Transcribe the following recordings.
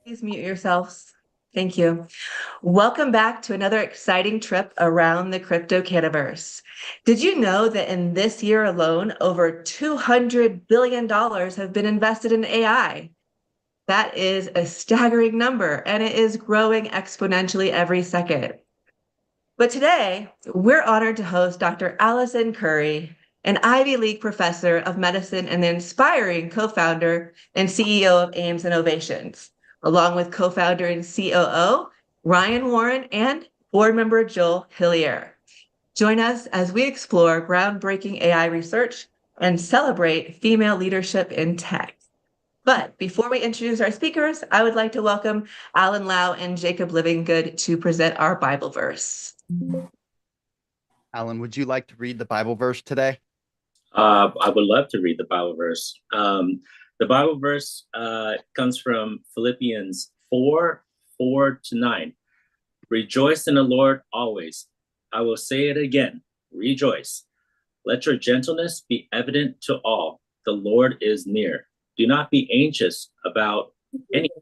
Please mute yourselves. Thank you. Welcome back to another exciting trip around the crypto cataverse. Did you know that in this year alone, over $200 billion have been invested in AI? That is a staggering number, and it is growing exponentially every second. But today, we're honored to host Dr. Allison Curry, an Ivy League professor of medicine and the inspiring co-founder and CEO of AiMS Innovations, along with co-founder and COO Ryan Warren and board member Joel Hillier. Join us as we explore groundbreaking AI research and celebrate female leadership in tech. But before we introduce our speakers, I would like to welcome Alan Lau and Jacob Livingood to present our Bible verse. Alan, would you like to read the Bible verse today? I would love to read the Bible verse. The Bible verse comes from Philippians 4:4-9. Rejoice in the Lord always. I will say it again, rejoice. Let your gentleness be evident to all. The Lord is near. Do not be anxious about anything,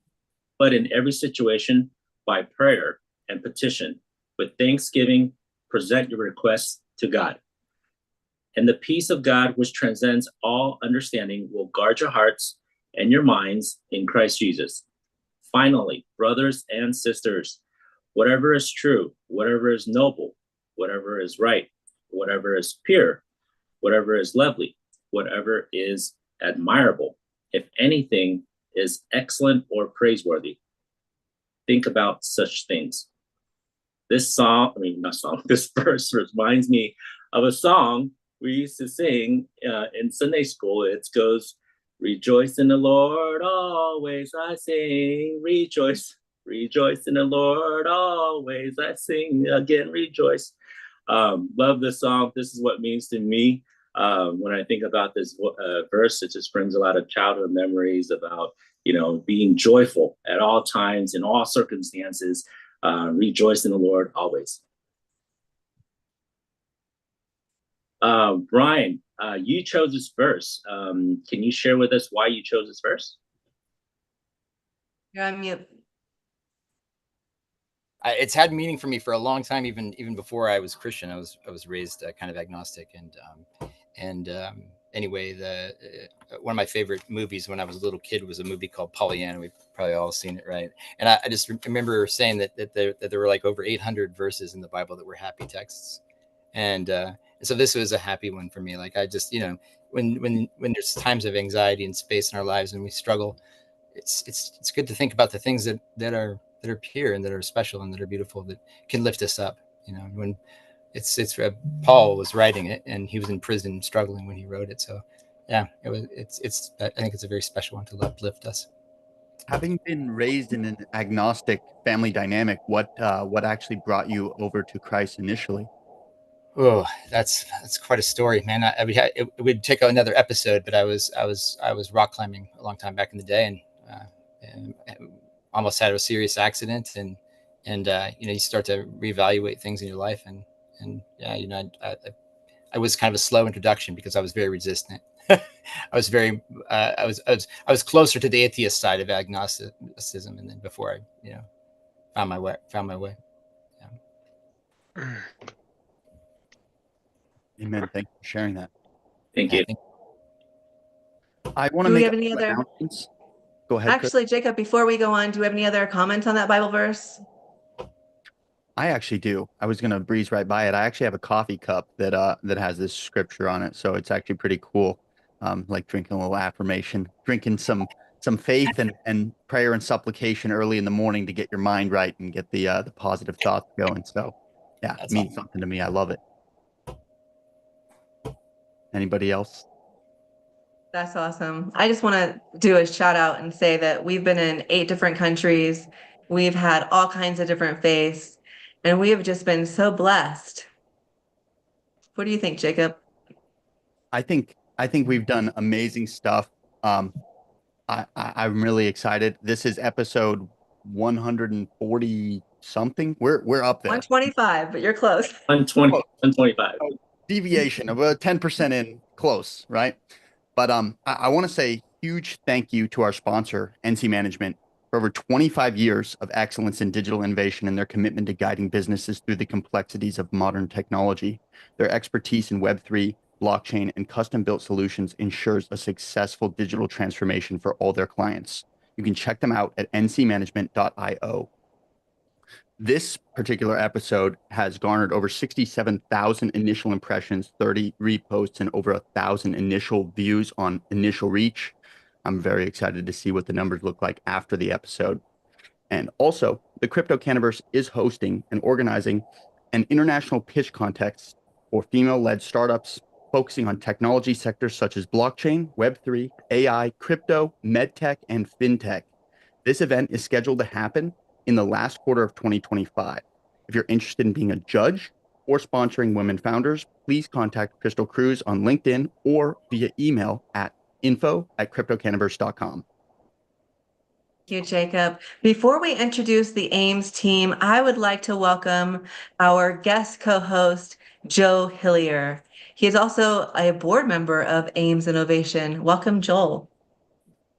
but in every situation, by prayer and petition, with thanksgiving, present your requests to God. And the peace of God, which transcends all understanding, will guard your hearts and your minds in Christ Jesus. Finally, brothers and sisters, whatever is true, whatever is noble, whatever is right, whatever is pure, whatever is lovely, whatever is admirable, if anything is excellent or praiseworthy, think about such things. This verse reminds me of a song we used to sing in Sunday school. It goes, rejoice in the Lord always, I sing, rejoice. Rejoice in the Lord always, I sing again, rejoice. Love this song. This is what it means to me. When I think about this verse, it just brings a lot of childhood memories about, being joyful at all times, in all circumstances. Rejoice in the Lord always. Brian, you chose this verse. Can you share with us why you chose this verse? You're on mute. It's had meaning for me for a long time, even before I was Christian. I was raised kind of agnostic, and anyway, one of my favorite movies when I was a little kid was a movie called Pollyanna. We've probably all seen it, right? And I just remember saying that there were like over 800 verses in the Bible that were happy texts, and so this was a happy one for me. Like I just, when there's times of anxiety and space in our lives and we struggle, it's good to think about the things that are pure and that are special and that are beautiful, that can lift us up. When it's Paul was writing it and he was in prison struggling when he wrote it. So yeah, I think it's a very special one to uplift us. Having been raised in an agnostic family dynamic, what actually brought you over to Christ initially? Oh, that's quite a story, man. It would take another episode, but I was rock climbing a long time back in the day, and almost had a serious accident, and you start to reevaluate things in your life, and yeah, I was kind of a slow introduction because I was very resistant. I was closer to the atheist side of agnosticism, and then before I found my way. Yeah. Amen. Thank you for sharing that. Thank you. I want to make any other announcements. Go ahead. Actually, Jacob, before we go on, do you have any other comments on that Bible verse? I actually do. I was going to breeze right by it. I actually have a coffee cup that has this scripture on it, so it's actually pretty cool. Like drinking a little affirmation, drinking some faith and prayer and supplication early in the morning to get your mind right and get the positive thoughts going. So yeah, it means something to me. I love it. Anybody else? That's awesome. I just want to do a shout out and say that we've been in 8 different countries. We've had all kinds of different faiths, and we have just been so blessed. What do you think, Jacob? I think we've done amazing stuff. I'm really excited. This is episode 140 something. We're up there. 125, but you're close. 125. Deviation of a 10% in, close, right? But I want to say huge thank you to our sponsor, NC Management. For over 25 years of excellence in digital innovation and their commitment to guiding businesses through the complexities of modern technology, their expertise in Web3, blockchain, and custom-built solutions ensures a successful digital transformation for all their clients. You can check them out at ncmanagement.io. This particular episode has garnered over 67,000 initial impressions, 30 reposts, and over 1,000 initial views on initial reach. I'm very excited to see what the numbers look like after the episode. And also, the Crypto Canaverse is hosting and organizing an international pitch contest for female-led startups focusing on technology sectors such as blockchain, Web3, AI, crypto, medtech, and fintech. This event is scheduled to happen in the last quarter of 2025. If you're interested in being a judge or sponsoring women founders, please contact Crystal Cruz on LinkedIn or via email at info@cryptocanaverse.com. Thank you, Jacob. Before we introduce the AiMS team, I would like to welcome our guest co-host, Joe Hillier. He is also a board member of AiMS Innovation. Welcome, Joel.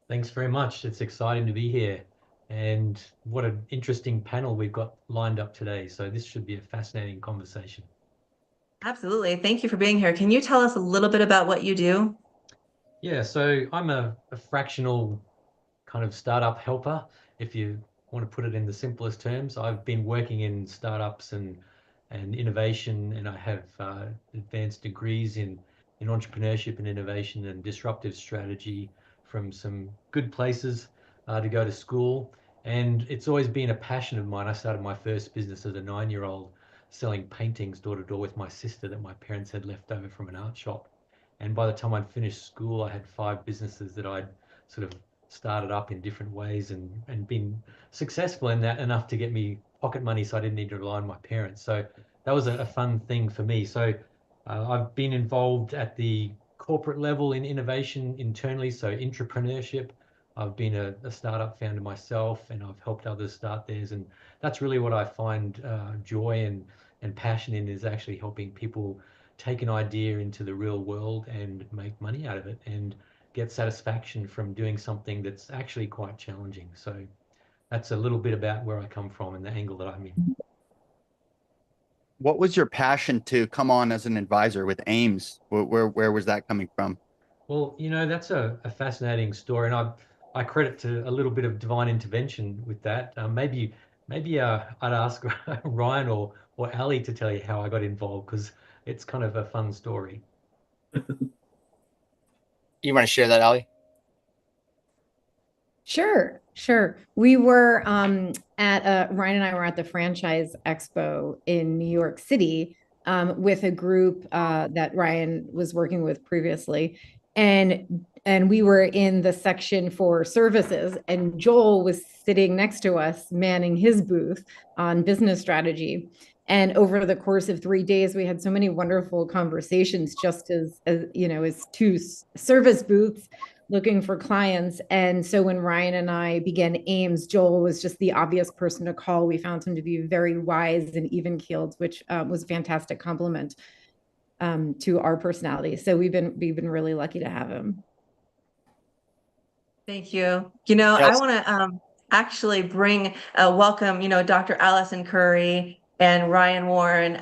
Thanks very much. It's exciting to be here. And what an interesting panel we've got lined up today. So this should be a fascinating conversation. Absolutely. Thank you for being here. Can you tell us a little bit about what you do? Yeah, so I'm a fractional kind of startup helper, if you want to put it in the simplest terms. I've been working in startups and innovation, and I have advanced degrees in entrepreneurship and innovation and disruptive strategy from some good places to go to school. And it's always been a passion of mine. I started my first business as a 9-year-old selling paintings door to door with my sister that my parents had left over from an art shop. And by the time I'd finished school, I had 5 businesses that I'd sort of started up in different ways and been successful in that enough to get me pocket money so I didn't need to rely on my parents. So that was a fun thing for me. So I've been involved at the corporate level in innovation internally, so entrepreneurship. I've been a startup founder myself, and I've helped others start theirs. And that's really what I find joy and passion in, is actually helping people take an idea into the real world and make money out of it and get satisfaction from doing something that's actually quite challenging. So that's a little bit about where I come from and the angle that I'm in. What was your passion to come on as an advisor with AiMS? Where was that coming from? Well, that's a fascinating story, and I credit to a little bit of divine intervention with that. Maybe I'd ask Ryan or Ali to tell you how I got involved, because it's kind of a fun story. You want to share that, Ali? Sure. We were Ryan and I were at the Franchise Expo in New York City with a group that Ryan was working with previously. And we were in the section for services, and Joel was sitting next to us, manning his booth on business strategy. And over the course of 3 days, we had so many wonderful conversations, just as 2 service booths looking for clients. And so when Ryan and I began AiMS, Joel was just the obvious person to call. We found him to be very wise and even-keeled, which was a fantastic compliment to our personality. So we've been really lucky to have him. Thank you. I want to actually bring welcome, Dr. Allison Curry and Ryan Warren,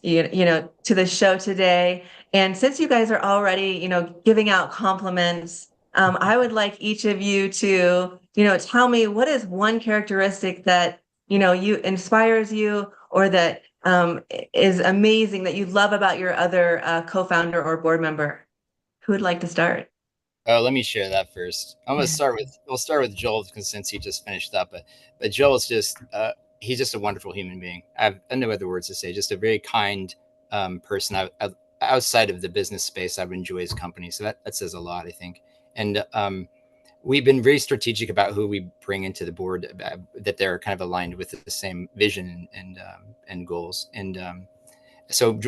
to the show today. And since you guys are already, giving out compliments, I would like each of you to, tell me what is one characteristic that, you inspires you, or that is amazing that you love about your other co-founder or board member. Who would like to start? Oh, let me share that first. We'll start with Joel, since he just finished up. But Joel is just he's just a wonderful human being. I have no other words to say. Just a very kind person. Outside of the business space, I've enjoyed his company, so that says a lot, I think. And we've been very strategic about who we bring into the board, that they're kind of aligned with the same vision and goals. And so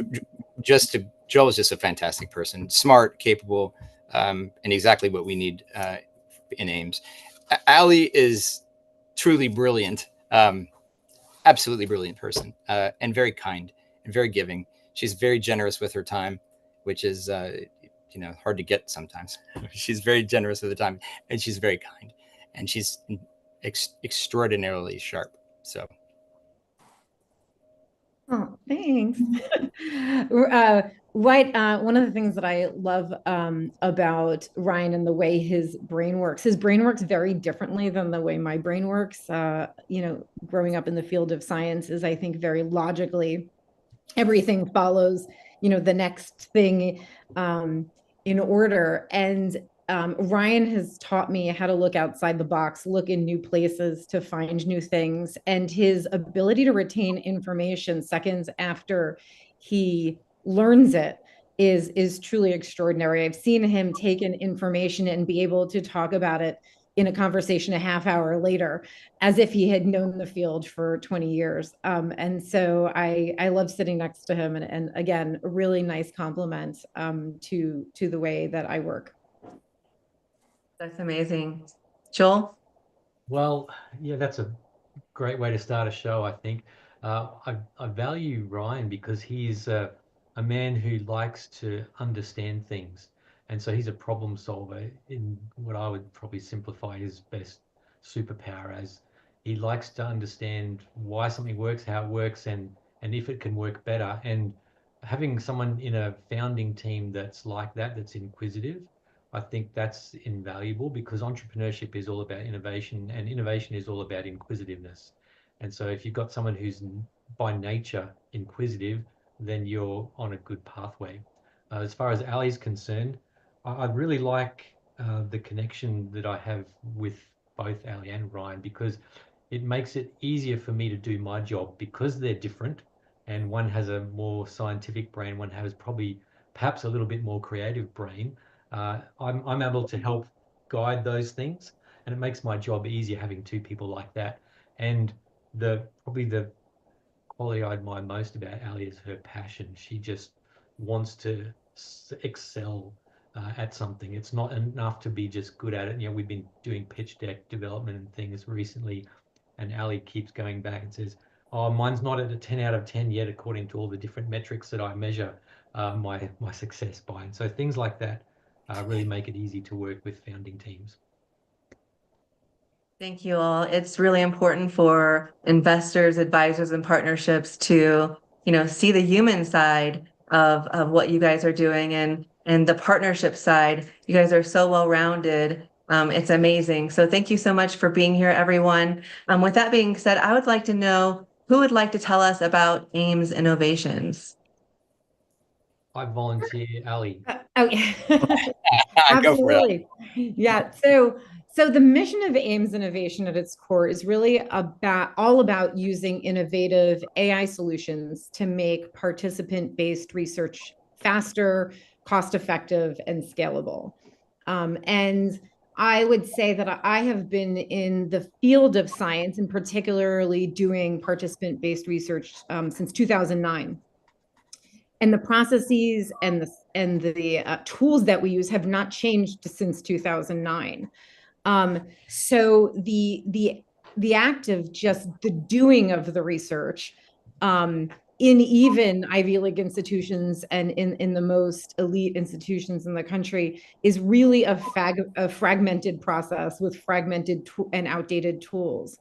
Joel is just a fantastic person, smart, capable, and exactly what we need in AiMS. Ali is truly brilliant, absolutely brilliant person, and very kind and very giving. She's very generous with her time, which is hard to get sometimes. She's very generous with her time, and she's very kind, and she's extraordinarily sharp. So. Oh, thanks. One of the things that I love about Ryan and the way his brain works very differently than the way my brain works. Growing up in the field of science is, I think, very logically, everything follows, the next thing in order. And Ryan has taught me how to look outside the box, look in new places to find new things. And his ability to retain information seconds after he learns it is truly extraordinary. I've seen him take in information and be able to talk about it in a conversation a half hour later, as if he had known the field for 20 years. And so I love sitting next to him. And again, a really nice compliment to the way that I work. That's amazing. Joel? Well, yeah, that's a great way to start a show, I think. I value Ryan because he's a man who likes to understand things. And so he's a problem solver in what I would probably simplify his best superpower as. He likes to understand why something works, how it works, and if it can work better. And having someone in a founding team that's like that, that's inquisitive, I think that's invaluable because entrepreneurship is all about innovation and innovation is all about inquisitiveness. And so if you've got someone who's by nature inquisitive, then you're on a good pathway. As far as Ali's concerned, I really like the connection that I have with both Ali and Ryan because it makes it easier for me to do my job because they're different and one has a more scientific brain, one has probably perhaps a little bit more creative brain. I'm able to help guide those things, and it makes my job easier having two people like that. And probably the quality I admire most about Ali is her passion. She just wants to excel at something. It's not enough to be just good at it. We've been doing pitch deck development and things recently, and Ali keeps going back and says, "Oh, mine's not at a 10 out of 10 yet, according to all the different metrics that I measure my success by." And so things like that really make it easy to work with founding teams. Thank you all. It's really important for investors, advisors, and partnerships to, see the human side of what you guys are doing and the partnership side. You guys are so well-rounded. It's amazing. So thank you so much for being here, everyone. With that being said, I would like to know who would like to tell us about AiMS innovations. I volunteer, Ali. Oh, yeah. Go for it. Absolutely. Yeah. So the mission of AiMS Innovation at its core is really all about using innovative AI solutions to make participant-based research faster, cost-effective, and scalable. And I would say that I have been in the field of science, and particularly doing participant-based research since 2009. And the processes and the tools that we use have not changed since 2009. So the act of just the doing of the research in even Ivy League institutions and in the most elite institutions in the country is really a fragmented process with fragmented and outdated tools.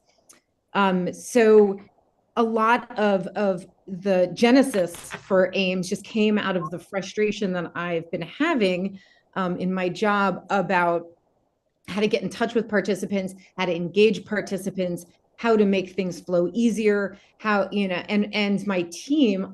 So a lot of the genesis for AiMS just came out of the frustration that I've been having in my job about how to get in touch with participants, how to engage participants, how to make things flow easier, and my team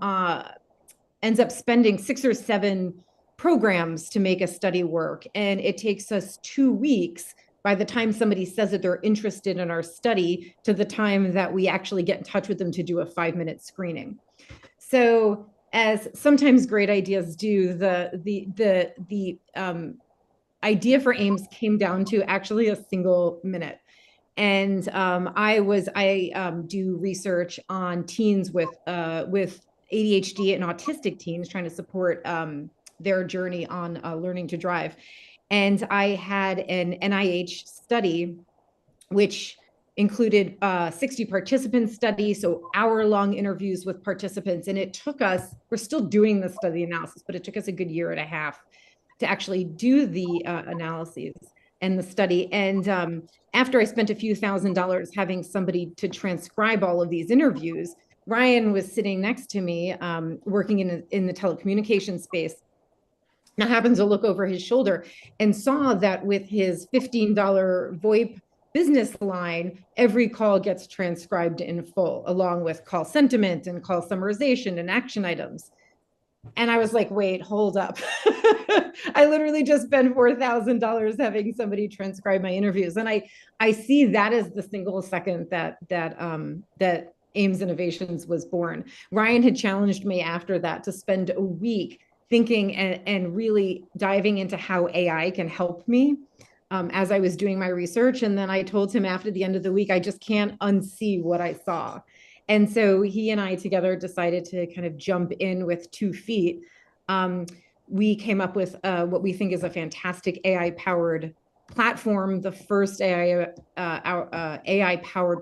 ends up spending 6 or 7 programs to make a study work. And it takes us 2 weeks by the time somebody says that they're interested in our study to the time that we actually get in touch with them to do a 5-minute screening. So as sometimes great ideas do, the idea for AiMS came down to actually a single minute. And I do research on teens with ADHD and autistic teens, trying to support their journey on learning to drive. And I had an NIH study, which included 60 participant study, so hour-long interviews with participants. And it took us, we're still doing the study analysis, but it took us a good 1.5 years to actually do the analyses. and the study. And after I spent a few $1,000s having somebody to transcribe all of these interviews, Ryan was sitting next to me, working in the telecommunications space. And I happened to look over his shoulder and saw that with his $15 VoIP business line, every call gets transcribed in full, along with call sentiment and call summarization and action items. And I was like, wait, hold up. I literally just spent $4,000 having somebody transcribe my interviews. And I see that as the single second that AiMS Innovations was born. Ryan had challenged me after that to spend a week thinking and really diving into how AI can help me as I was doing my research. And then I told him after the end of the week, I just can't unsee what I saw. And so he and I together decided to kind of jump in with 2 feet. We came up with what we think is a fantastic AI-powered platform, the first AI-powered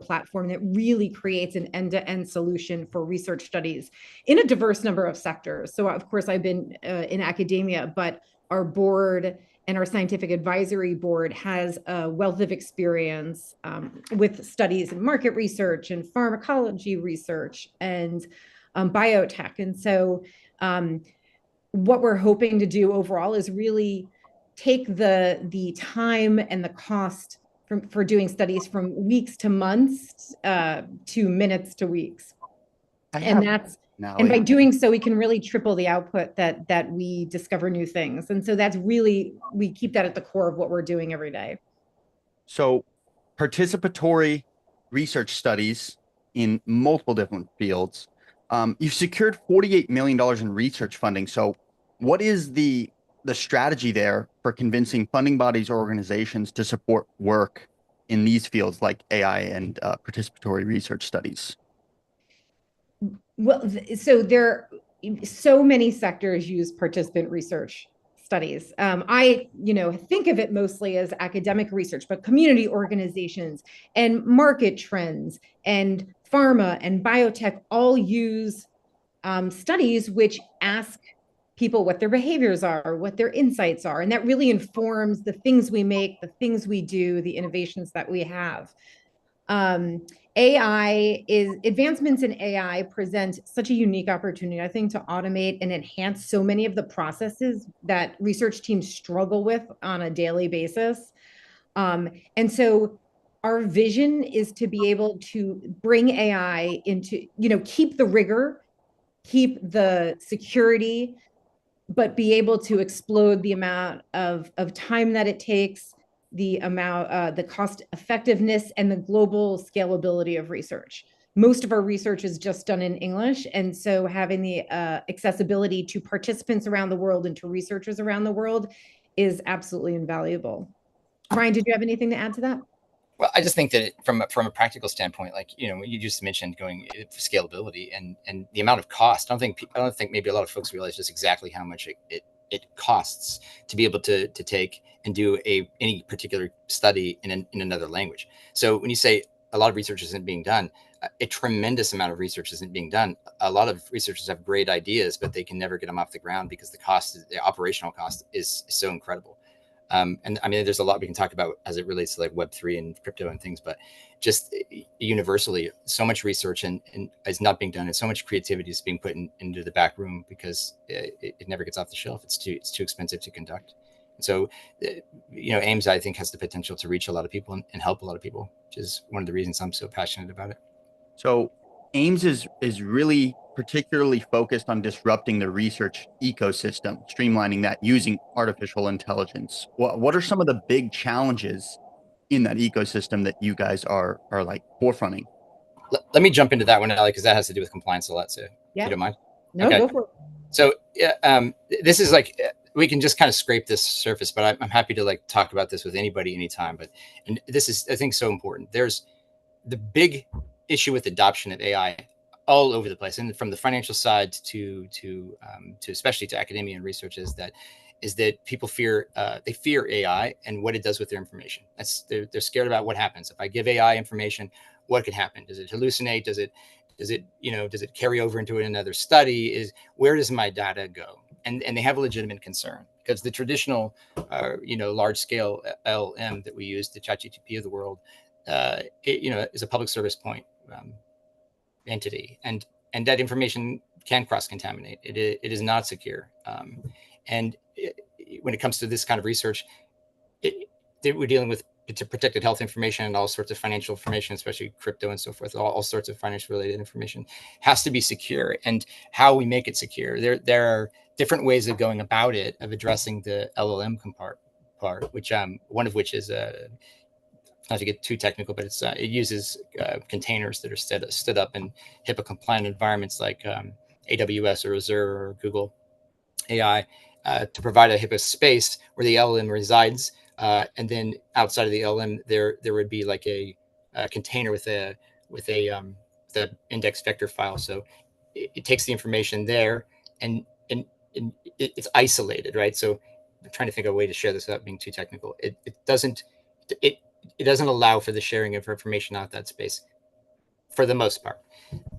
platform that really creates an end-to-end solution for research studies in a diverse number of sectors. So of course, I've been in academia, but our board and our scientific advisory board has a wealth of experience with studies in market research and pharmacology research and biotech. And so what we're hoping to do overall is really take the time and the cost for doing studies from weeks to months to minutes to weeks. And by doing so, we can really triple the output that we discover new things. And so that's really, we keep that at the core of what we're doing every day. So participatory research studies in multiple different fields. You've secured $48 million in research funding. So what is the strategy there for convincing funding bodies or organizations to support work in these fields like AI and participatory research studies? Well, so many sectors use participant research studies. I think of it mostly as academic research, but community organizations and market trends and pharma and biotech all use studies which ask people what their behaviors are, what their insights are, and that really informs the things we make, the things we do, the innovations that we have. Advancements in AI present such a unique opportunity, I think, to automate and enhance so many of the processes that research teams struggle with on a daily basis. And so our vision is to be able to bring AI into, keep the rigor, keep the security, but be able to explode the amount of time that it takes, the cost effectiveness, and the global scalability of research. Most of our research is just done in English. And so having the accessibility to participants around the world and to researchers around the world is absolutely invaluable. Ryan, did you have anything to add to that? Well, I just think that from a practical standpoint, like, you just mentioned going for scalability and the amount of cost. I don't think maybe a lot of folks realize just exactly how much it costs to be able to take and do any particular study in another language. So when you say a lot of research isn't being done, a tremendous amount of research isn't being done. A lot of researchers have great ideas, but they can never get them off the ground because the operational cost is so incredible. And I mean, there's a lot we can talk about as it relates to like Web3 and crypto and things, but just universally, so much research and is not being done, and so much creativity is being put into the back room because it never gets off the shelf. It's too expensive to conduct. And so, AiMS, I think, has the potential to reach a lot of people and help a lot of people, which is one of the reasons I'm so passionate about it. So AiMS is really particularly focused on disrupting the research ecosystem, streamlining that using artificial intelligence. What are some of the big challenges in that ecosystem that you guys are like forefronting? Let me jump into that one, Ellie, because that has to do with compliance a lot. So if you don't mind. No, okay. Go for it. So this is like, we can just kind of scrape this surface, but I'm happy to like talk about this with anybody, anytime. And this is, I think, so important. There's the big issue with adoption of AI all over the place, and from the financial side to especially to academia and research, is that people fear AI and what it does with their information. They're scared about what happens if I give AI information. What could happen? Does it hallucinate? Does it carry over into another study? Where does my data go? And they have a legitimate concern. because the traditional, large scale LLM that we use, the ChatGPT of the world, is a public service point entity, and that information can cross contaminate. It is not secure, when it comes to this kind of research, we're dealing with protected health information and all sorts of financial information, especially crypto and so forth. All sorts of financial related information has to be secure. And how we make it secure, there are different ways of going about it, of addressing the LLM part, which one of which is not to get too technical, but it uses containers that are stood up in HIPAA compliant environments like AWS or Azure or Google AI to provide a HIPAA space where the LLM resides. And then outside of the LLM, there would be like a container with the index vector file. So it takes the information there and it's isolated, right? So I'm trying to think of a way to share this without being too technical. It doesn't allow for the sharing of information out that space for the most part.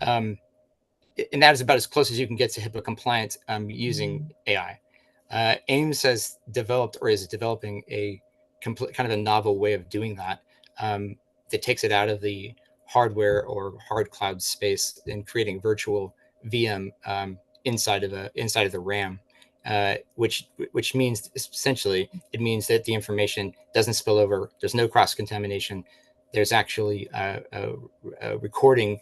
And that is about as close as you can get to HIPAA compliance using AI. AiMS has developed or is developing a kind of a novel way of doing that that takes it out of the hardware or hard cloud space and creating virtual VM inside of the RAM, which means essentially it means that the information doesn't spill over. There's no cross contamination. There's actually a recording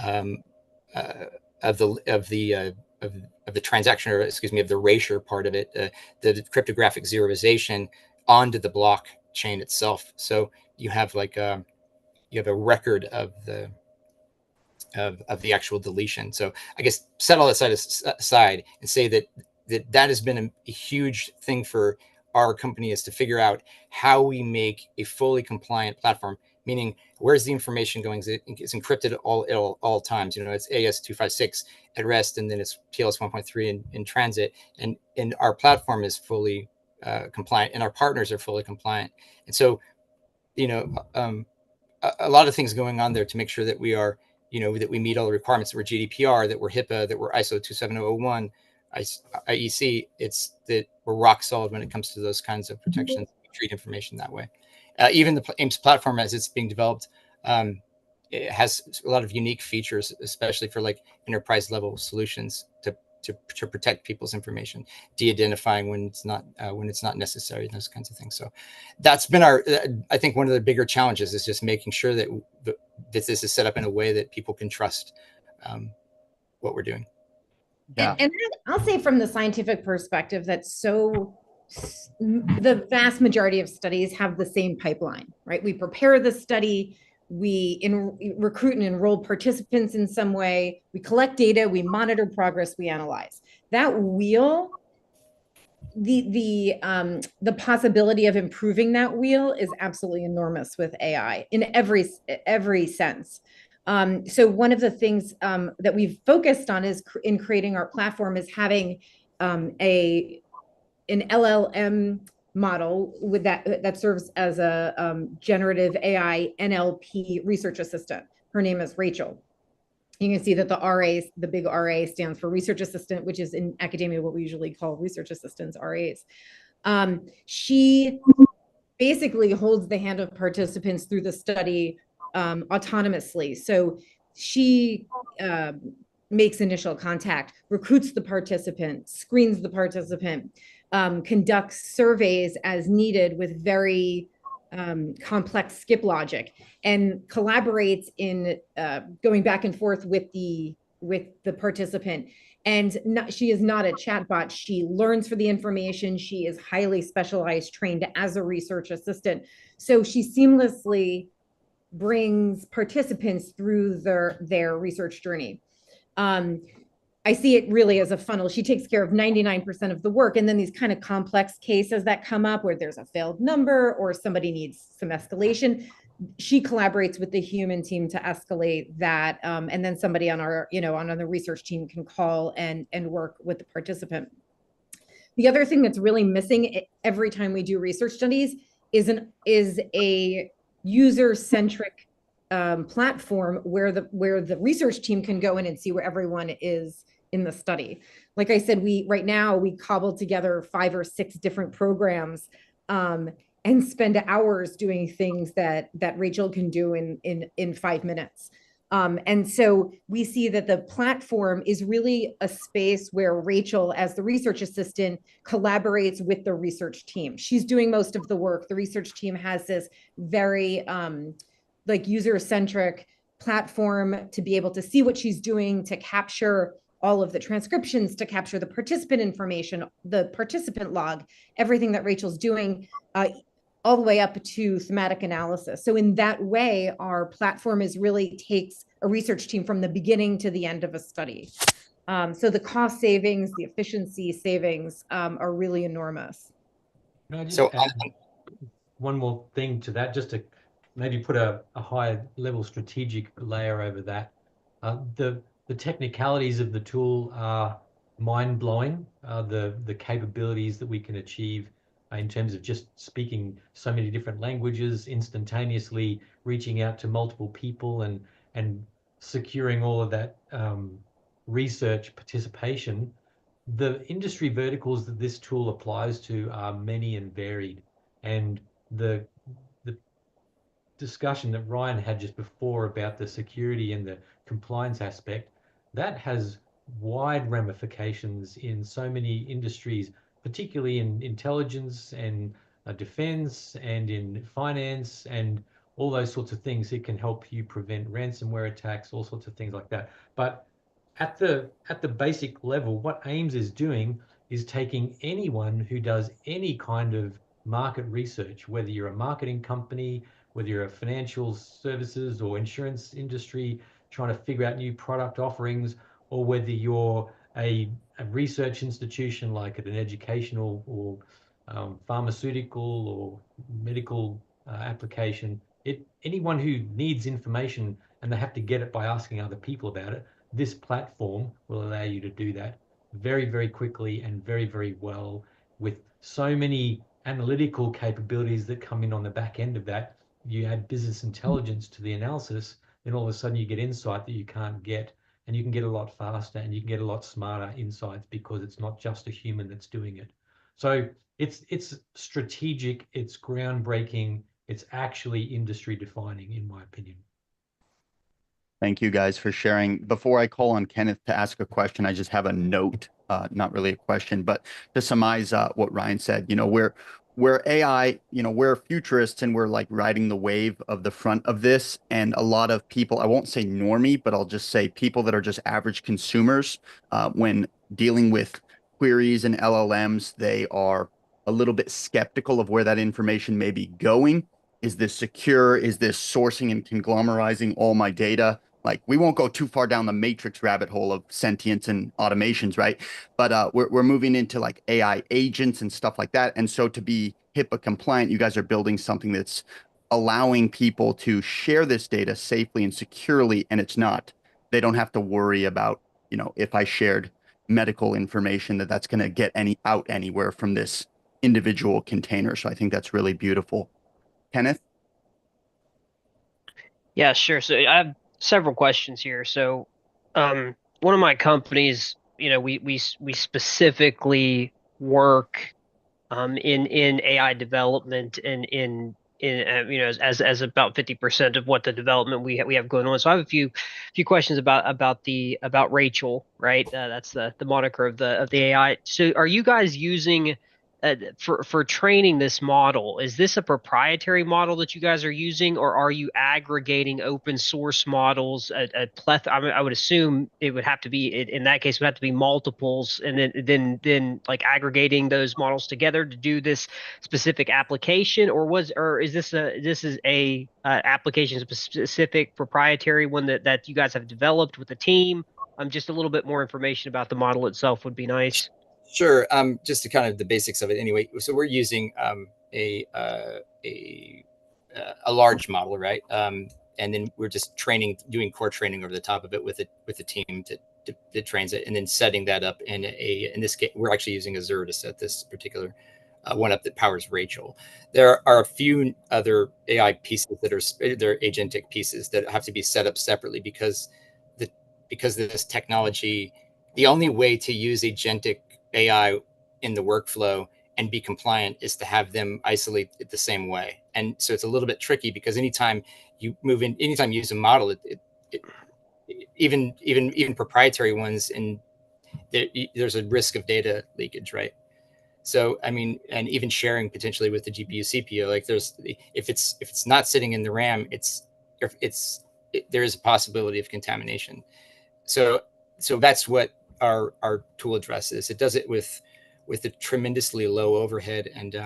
of the transaction, or excuse me, of the erasure part of it, the cryptographic zeroization onto the blockchain itself. So you have a record of the actual deletion. So I guess set all that aside and say that has been a huge thing for our company, is to figure out how we make a fully compliant platform, meaning where's the information going? It's encrypted at all times. It's AES-256 at rest, and then it's TLS 1.3 in transit. And our platform is fully compliant, and our partners are fully compliant. And so, a lot of things going on there to make sure that we are, that we meet all the requirements, that we're GDPR, that we're HIPAA, that we're ISO 27001, IEC. It's that we're rock solid when it comes to those kinds of protections. We treat information that way. Even the AiMS platform, as it's being developed, it has a lot of unique features, especially for like enterprise level solutions to protect people's information, de-identifying when it's not necessary, those kinds of things. So that's been I think one of the bigger challenges is just making sure that this is set up in a way that people can trust what we're doing. Yeah. And I'll say from the scientific perspective that the vast majority of studies have the same pipeline, right? We prepare the study, we recruit and enroll participants in some way, we collect data, we monitor progress, we analyze. That wheel, the possibility of improving that wheel is absolutely enormous with AI in every sense. So one of the things that we've focused on is in creating our platform is having an LLM model with that serves as a generative AI NLP research assistant. Her name is Rachel. You can see that the big RA stands for research assistant, which is in academia what we usually call research assistants, RAs. She basically holds the hand of participants through the study autonomously. So she makes initial contact, recruits the participant, screens the participant, conducts surveys as needed with very complex skip logic, and collaborates in going back and forth with the participant. And she is not a chatbot. She learns for the information. She is highly specialized, trained as a research assistant. So she seamlessly brings participants through their research journey. I see it really as a funnel. She takes care of 99% of the work. And then these kind of complex cases that come up where there's a failed number or somebody needs some escalation, she collaborates with the human team to escalate that. And then somebody on our, on the research team can call and work with the participant. The other thing that's really missing every time we do research studies is a user-centric platform where the research team can go in and see where everyone is in the study. Like I said, right now we cobbled together 5 or 6 different programs and spend hours doing things that Rachel can do in 5 minutes. And so we see that the platform is really a space where Rachel, as the research assistant, collaborates with the research team. She's doing most of the work. The research team has this very like user-centric platform to be able to see what she's doing, to capture all of the transcriptions, to capture the participant information, the participant log, everything that Rachel's doing, all the way up to thematic analysis. So in that way, our platform really takes a research team from the beginning to the end of a study. So the cost savings, the efficiency savings are really enormous. Can I just So add one more thing to that, just to maybe put a higher level strategic layer over that? The technicalities of the tool are mind-blowing. The capabilities that we can achieve in terms of just speaking so many different languages instantaneously, reaching out to multiple people, and securing all of that research participation. The industry verticals that this tool applies to are many and varied, and the discussion that Ryan had just before about the security and the compliance aspect, that has wide ramifications in so many industries, particularly in intelligence and defense and in finance and all those sorts of things. It can help you prevent ransomware attacks, all sorts of things like that. But at the basic level, what AiMS is doing is taking anyone who does any kind of market research, whether you're a marketing company, whether you're a financial services or insurance industry trying to figure out new product offerings, or whether you're a research institution like at an educational or pharmaceutical or medical application, anyone who needs information and they have to get it by asking other people about it, this platform will allow you to do that very, very quickly and very, very well, with so many analytical capabilities that come in on the back end of that. You add business intelligence to the analysis, then all of a sudden you get insight that you can't get, and you can get a lot faster and you can get a lot smarter insights because it's not just a human that's doing it. So it's strategic, it's groundbreaking, it's actually industry defining, in my opinion. Thank you guys for sharing. Before I call on Kenneth to ask a question, I just have a note, not really a question, but to surmise what Ryan said. We're AI, we're futurists and we're like riding the wave of the front of this. And a lot of people, I won't say normie, but I'll just say people that are just average consumers, when dealing with queries and LLMs, they are a little bit skeptical of where that information may be going. Is this secure? Is this sourcing and conglomerizing all my data? Like, we won't go too far down the matrix rabbit hole of sentience and automations, right? But we're moving into like AI agents and stuff like that. And so to be HIPAA compliant, you guys are building something that's allowing people to share this data safely and securely. And they don't have to worry about, if I shared medical information, that's going to get out anywhere from this individual container. So I think that's really beautiful. Kenneth? Yeah, sure. So I have several questions here. So, one of my companies, we specifically work in AI development and in as about 50% of what the development we have going on. So I have a few questions about Rachel, right? That's the moniker of the AI. So are you guys using for training this model? Is this a proprietary model that you guys are using, or are you aggregating open source models? I would assume it would have to be, in that case, it would have to be multiples, and then like aggregating those models together to do this specific application, or is this a application specific proprietary one that you guys have developed with the team? Just a little bit more information about the model itself would be nice. Sure. Just to kind of the basics of it anyway. So we're using a large model, right? And then we're just doing core training over the top of it with the team to trains it, and then setting that up in this case, we're actually using Azure to set this particular one up that powers Rachel. There are a few other AI pieces they're agentic pieces that have to be set up separately because this technology the only way to use agentic AI in the workflow and be compliant is to have them isolate it the same way. And so it's a little bit tricky because anytime you use a model, even proprietary ones, and there's a risk of data leakage, right? So I mean, and even sharing potentially with the GPU CPU, like if it's not sitting in the RAM, there is a possibility of contamination. So that's what our tool addresses. It does it with a tremendously low overhead and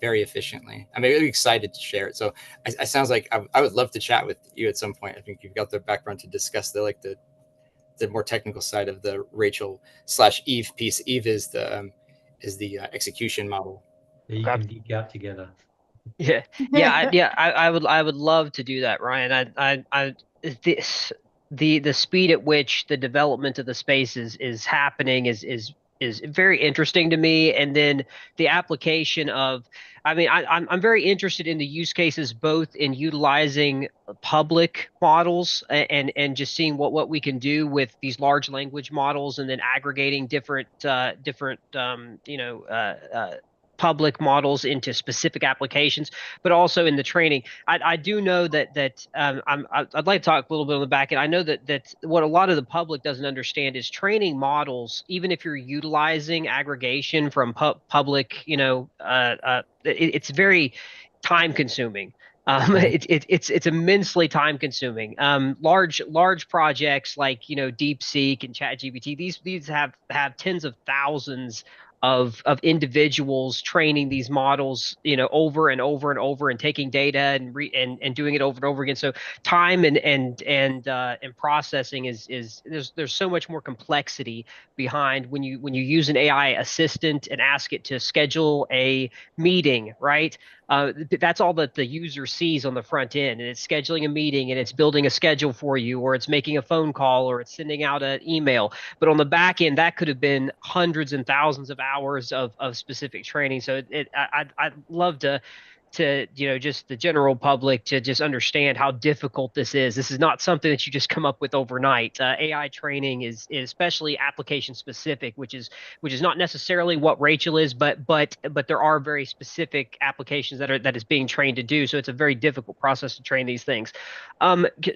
very efficiently. I'm really excited to share it. So it sounds like I would love to chat with you at some point. I think you've got the background to discuss the more technical side of the Rachel/Eve piece. Eve is the execution model. Yeah, you can geek out together. Yeah, I would love to do that, Ryan. The speed at which the development of the space is happening is very interesting to me. And then the application of, I mean, I'm very interested in the use cases, both in utilizing public models and just seeing what we can do with these large language models, and then aggregating different public models into specific applications, but also in the training. I do know that I'd like to talk a little bit on the back end. I know that what a lot of the public doesn't understand is training models, even if you're utilizing aggregation from public, it's very time consuming. It's immensely time consuming. Large projects like DeepSeek and ChatGPT, these have tens of thousands of individuals training these models, over and over and over, and taking data and doing it over and over again. So time and processing is there's so much more complexity behind when you use an AI assistant and ask it to schedule a meeting, right? That's all that the user sees on the front end, and it's scheduling a meeting, and it's building a schedule for you, or it's making a phone call, or it's sending out an email. But on the back end, that could have been hundreds and thousands of hours of specific training. So I'd love to just the general public to just understand how difficult this is. This is not something that you just come up with overnight. AI training is especially application specific, which is not necessarily what Rachel is, but there are very specific applications that is being trained to do. So it's a very difficult process to train these things.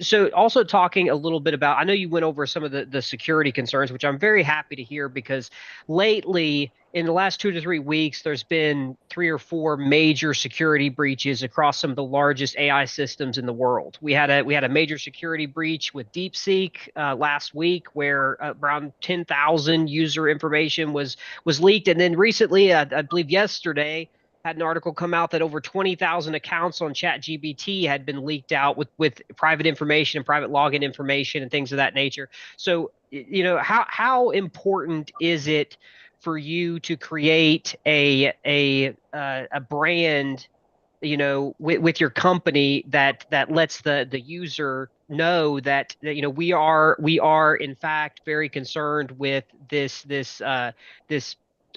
So also talking a little bit about, I know you went over some of the security concerns, which I'm very happy to hear, because lately, in the last 2 to 3 weeks, there's been 3 or 4 major security breaches across some of the largest AI systems in the world. We had a major security breach with DeepSeek last week, where around 10,000 user information was leaked, and then recently, I believe yesterday, had an article come out that over 20,000 accounts on ChatGPT had been leaked out with private information and private login information and things of that nature. So, how important is it for you to create a brand, with your company that lets the user know that we are in fact very concerned with this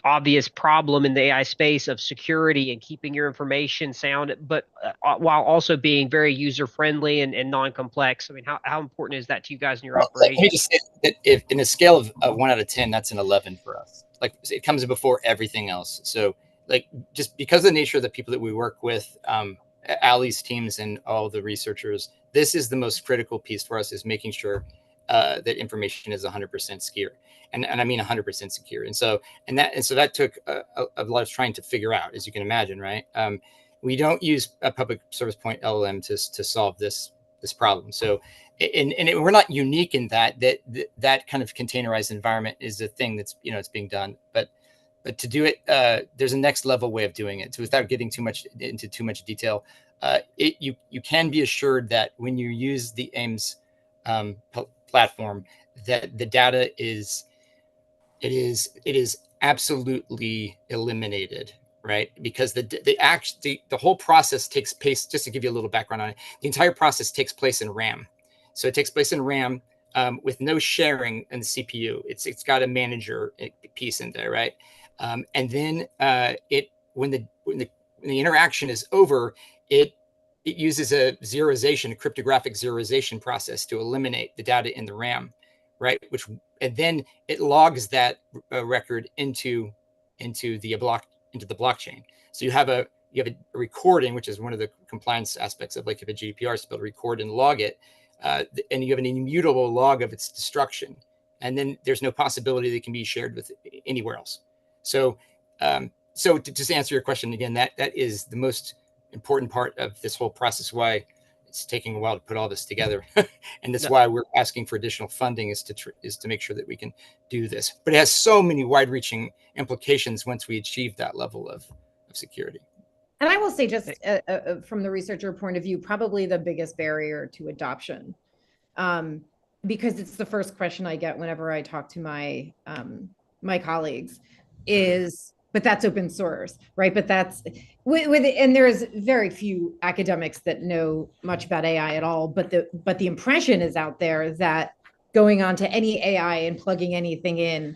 obvious problem in the AI space of security and keeping your information sound, but while also being very user friendly and non-complex? I mean, how important is that to you guys in your operation? Let me just say that if in a scale of 1 out of 10, that's an 11 for us. Like, it comes before everything else. So, like, just because of the nature of the people that we work with, Ali's teams and all the researchers, this is the most critical piece for us, is making sure that information is 100% secure. And I mean 100% secure. And so that took a lot of trying to figure out, as you can imagine, right? We don't use a public service point LLM to solve this problem. So, we're not unique in that kind of containerized environment is a thing that's it's being done, but to do it, there's a next level way of doing it. So without getting into too much detail, you can be assured that when you use the AiMS platform, that the data is absolutely eliminated, right? Because the whole process takes place. Just to give you a little background on it, the entire process takes place in RAM. So it takes place in RAM with no sharing in the CPU. It's got a manager piece in there, right? And then when the interaction is over, it uses a cryptographic zeroization process to eliminate the data in the RAM, right? Which and then it logs that record into the blockchain. So you have a recording, which is one of the compliance aspects of like if a GDPR is to be able to record and log it, and you have an immutable log of its destruction, and then there's no possibility that it can be shared with anywhere else. So so to just answer your question again, that is the most important part of this whole process, why it's taking a while to put all this together. And that's why we're asking for additional funding, is to make sure that we can do this. But it has so many wide-reaching implications once we achieve that level of security. And I will say, just from the researcher point of view, probably the biggest barrier to adoption, because it's the first question I get whenever I talk to my my colleagues is, but that's open source, right? But that's and there's very few academics that know much about AI at all. But the impression is out there that going on to any AI and plugging anything in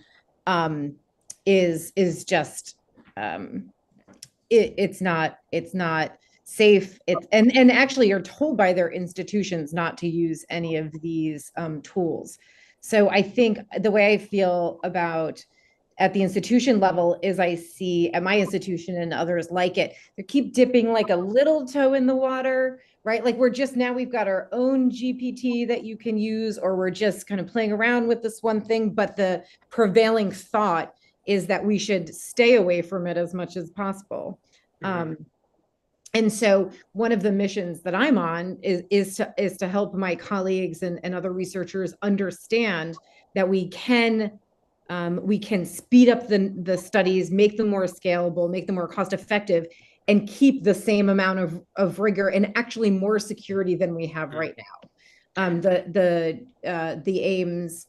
is just it's not safe. And actually you're told by their institutions not to use any of these tools. So I think the way I feel about at the institution level is I see at my institution and others like it, they keep dipping like a little toe in the water, right? Like we've got our own GPT that you can use, or we're just kind of playing around with this one thing, but the prevailing thought is that we should stay away from it as much as possible. And so one of the missions that I'm on is to help my colleagues and other researchers understand that we can speed up the studies, make them more scalable, make them more cost effective, and keep the same amount of rigor and actually more security than we have right now. The AiMS,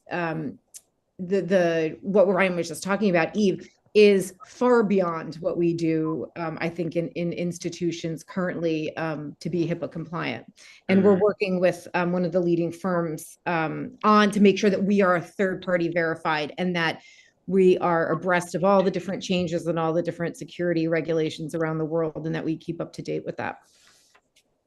what Ryan was just talking about, Eve, is far beyond what we do, I think, in institutions currently to be HIPAA compliant. And we're working with one of the leading firms on to make sure that we are third-party verified and that we are abreast of all the different changes and all the different security regulations around the world, and that we keep up to date with that.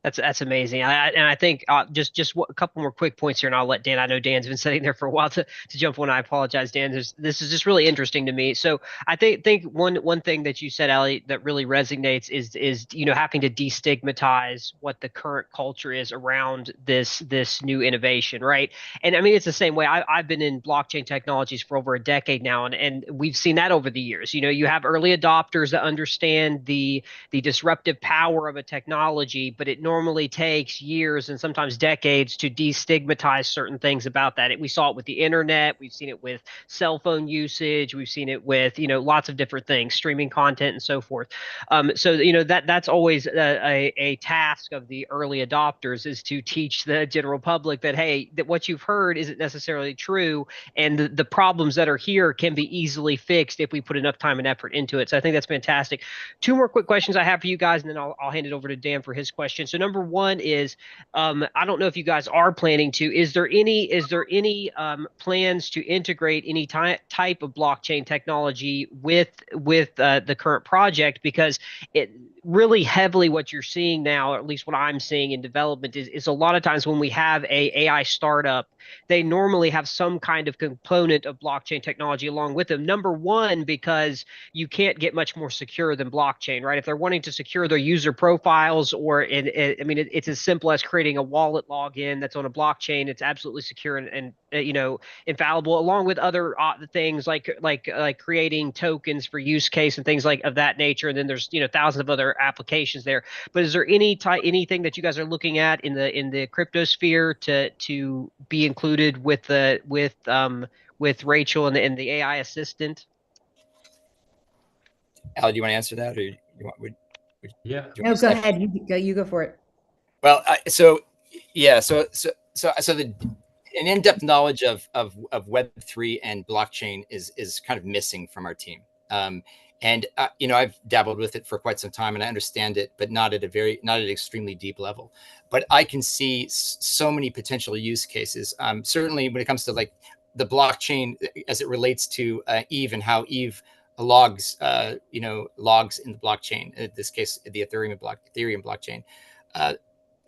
That's amazing. I think just a couple more quick points here, and I'll let Dan. I know Dan's been sitting there for a while to jump on. I apologize, Dan. This is just really interesting to me. So I think one thing that you said, Ali, that really resonates is having to destigmatize what the current culture is around this new innovation, right? And I mean, it's the same way. I've been in blockchain technologies for over a decade now, and we've seen that over the years. You have early adopters that understand the disruptive power of a technology, but it normally takes years and sometimes decades to destigmatize certain things about that. We saw it with the internet. We've seen it with cell phone usage. We've seen it with, lots of different things, streaming content and so forth. So, that's always a task of the early adopters, is to teach the general public that, hey, that what you've heard isn't necessarily true. And the problems that are here can be easily fixed if we put enough time and effort into it. So I think that's fantastic. Two more quick questions I have for you guys, and then I'll hand it over to Dan for his question. So number one is, I don't know if you guys are planning to. Is there any plans to integrate any type of blockchain technology with the current project? Because it really heavily what you're seeing now, or at least what I'm seeing in development, is a lot of times when we have a AI startup, they normally have some kind of component of blockchain technology along with them. Number one, because you can't get much more secure than blockchain, right? If they're wanting to secure their user profiles, or it's as simple as creating a wallet login that's on a blockchain, it's absolutely secure and infallible, along with other things like creating tokens for use case and things like of that nature. And then there's thousands of other applications there. But is there anything that you guys are looking at in the crypto sphere to be included with Rachel and the AI assistant? Al, do you want to answer that, or Yeah. No, go ahead. You go for it. Well, an in-depth knowledge of Web3 and blockchain is kind of missing from our team. I've dabbled with it for quite some time, and I understand it, but not at an extremely deep level. But I can see so many potential use cases. Certainly, when it comes to like the blockchain as it relates to Eve and how Eve logs in the blockchain. In this case, the Ethereum blockchain.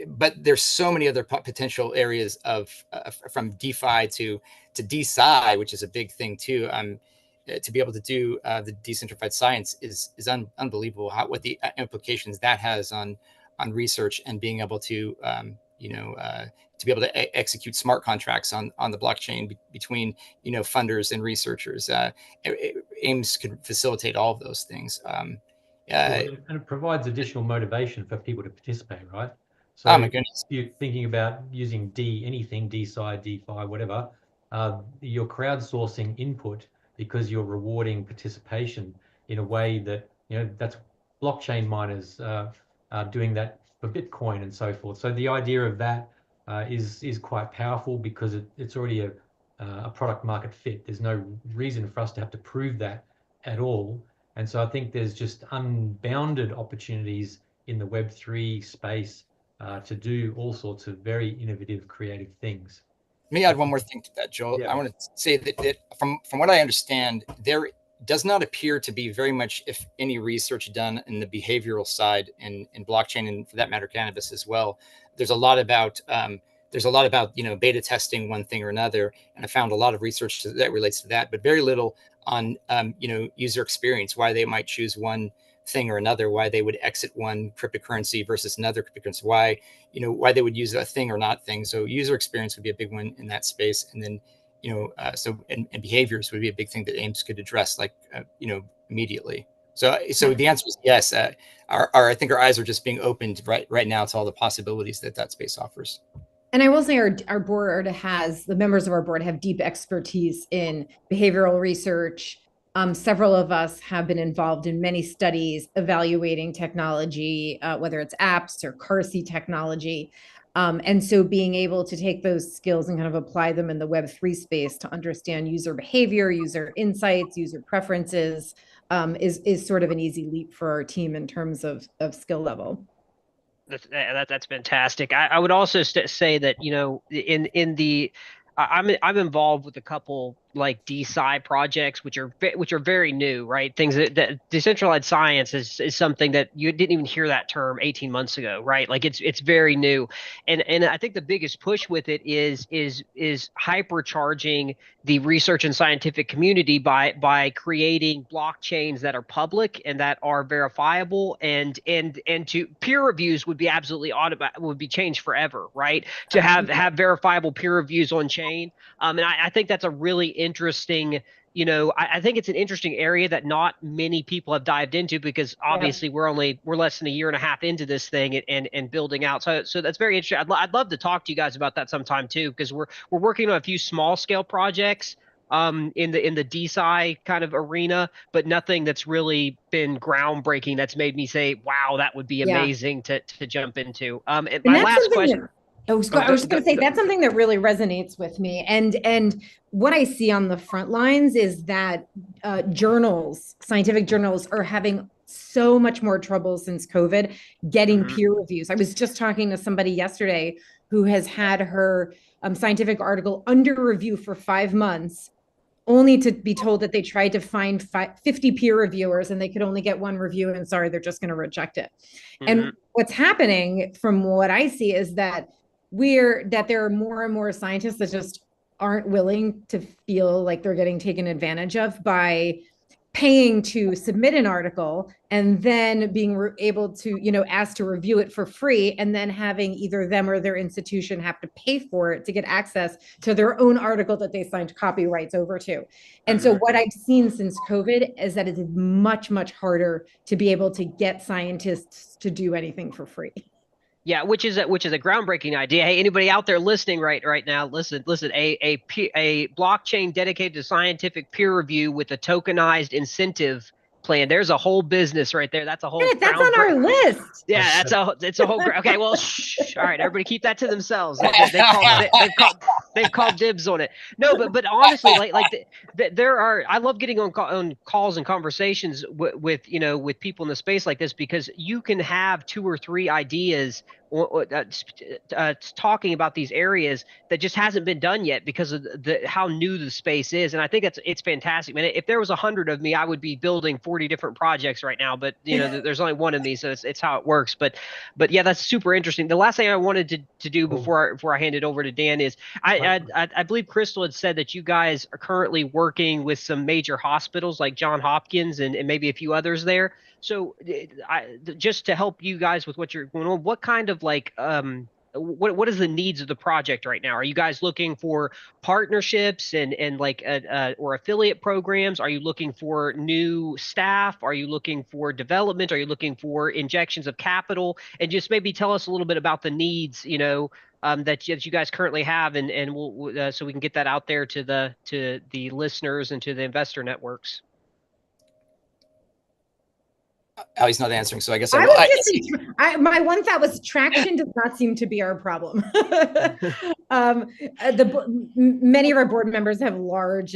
but there's so many other potential areas of from DeFi to DeSci, which is a big thing too. To be able to do the decentralized science is unbelievable. What the implications that has on research and being able to to be able to execute smart contracts on the blockchain between funders and researchers. AiMS could facilitate all of those things. And it provides additional motivation for people to participate, right? So oh my goodness. if you're thinking about using anything, DeSci, DeFi, whatever, you're crowdsourcing input because you're rewarding participation in a way that, that's blockchain miners doing that for Bitcoin and so forth. So the idea of that is quite powerful because it's already a product market fit. There's no reason for us to have to prove that at all. And so I think there's just unbounded opportunities in the Web3 space to do all sorts of very innovative, creative things. Let me add one more thing to that, Joel. Yeah. I want to say that from what I understand, there does not appear to be very much, if any, research done in the behavioral side in blockchain, and for that matter, cannabis as well. There's a lot about beta testing one thing or another, and I found a lot of research that relates to that, but very little on user experience, why they might choose one thing or another, why they would exit one cryptocurrency versus another cryptocurrency, why they would use a thing or not thing. So user experience would be a big one in that space, and then and behaviors would be a big thing that AiMS could address immediately. So the answer is yes. I think our eyes are just being opened right now to all the possibilities that space offers. And I will say our board the members of our board have deep expertise in behavioral research. Several of us have been involved in many studies evaluating technology, whether it's apps or car seat technology. And so being able to take those skills and kind of apply them in the Web3 space to understand user behavior, user insights, user preferences is sort of an easy leap for our team in terms of skill level. That's fantastic. I would also say that I'm involved with a couple like DeSci projects, which are very new, right? Things that decentralized science is something that you didn't even hear that term 18 months ago, right? Like it's very new, and I think the biggest push with it is hypercharging the research and scientific community by creating blockchains that are public and that are verifiable, and to peer reviews would be absolutely would be changed forever, right? To have verifiable peer reviews on chain, and I think that's a really interesting, I think it's an interesting area that not many people have dived into, because obviously we're less than a year and a half into this thing and building out. So that's very interesting. I'd love to talk to you guys about that sometime too, because we're working on a few small scale projects in the DeSci kind of arena, but nothing that's really been groundbreaking that's made me say, wow, that would be amazing to jump into. And my last question. I was just going to say that's something that really resonates with me, and what I see on the front lines is that scientific journals are having so much more trouble since COVID getting peer reviews. I was just talking to somebody yesterday who has had her scientific article under review for 5 months, only to be told that they tried to find 50 peer reviewers and they could only get one review, and sorry, they're just going to reject it. And what's happening from what I see is that there are more and more scientists that just aren't willing to feel like they're getting taken advantage of by paying to submit an article and then being able to, asked to review it for free, and then having either them or their institution have to pay for it to get access to their own article that they signed copyrights over to. And so what I've seen since COVID is that it's much, much harder to be able to get scientists to do anything for free. Yeah, which is a groundbreaking idea. Hey, anybody out there listening right now, listen. A blockchain dedicated to scientific peer review with a tokenized incentive plan. There's a whole business right there. That's a whole. That's on our list. Yeah, it's a whole. Okay, well, shh. All right, everybody, keep that to themselves. They've called dibs on it. No, but honestly, there are. I love getting on calls and conversations with people in the space like this, because you can have 2 or 3 ideas talking about these areas that just hasn't been done yet because of how new the space is. And I think it's fantastic, man. If there was 100 of me, I would be building 40 different projects right now. But there's only one of me, so it's how it works. But yeah, that's super interesting. The last thing I wanted to do before I hand it over to Dan is I believe Crystal had said that you guys are currently working with some major hospitals like John Hopkins and maybe a few others there. So just to help you guys with what you're going on, what kind of what is the needs of the project right now? Are you guys looking for partnerships and like or affiliate programs? Are you looking for new staff? Are you looking for development? Are you looking for injections of capital? And just maybe tell us a little bit about the needs, that you guys currently have, and we'll so we can get that out there to the listeners and to the investor networks. Ali's not answering, so I guess my one thought was traction does not seem to be our problem. Many of our board members have large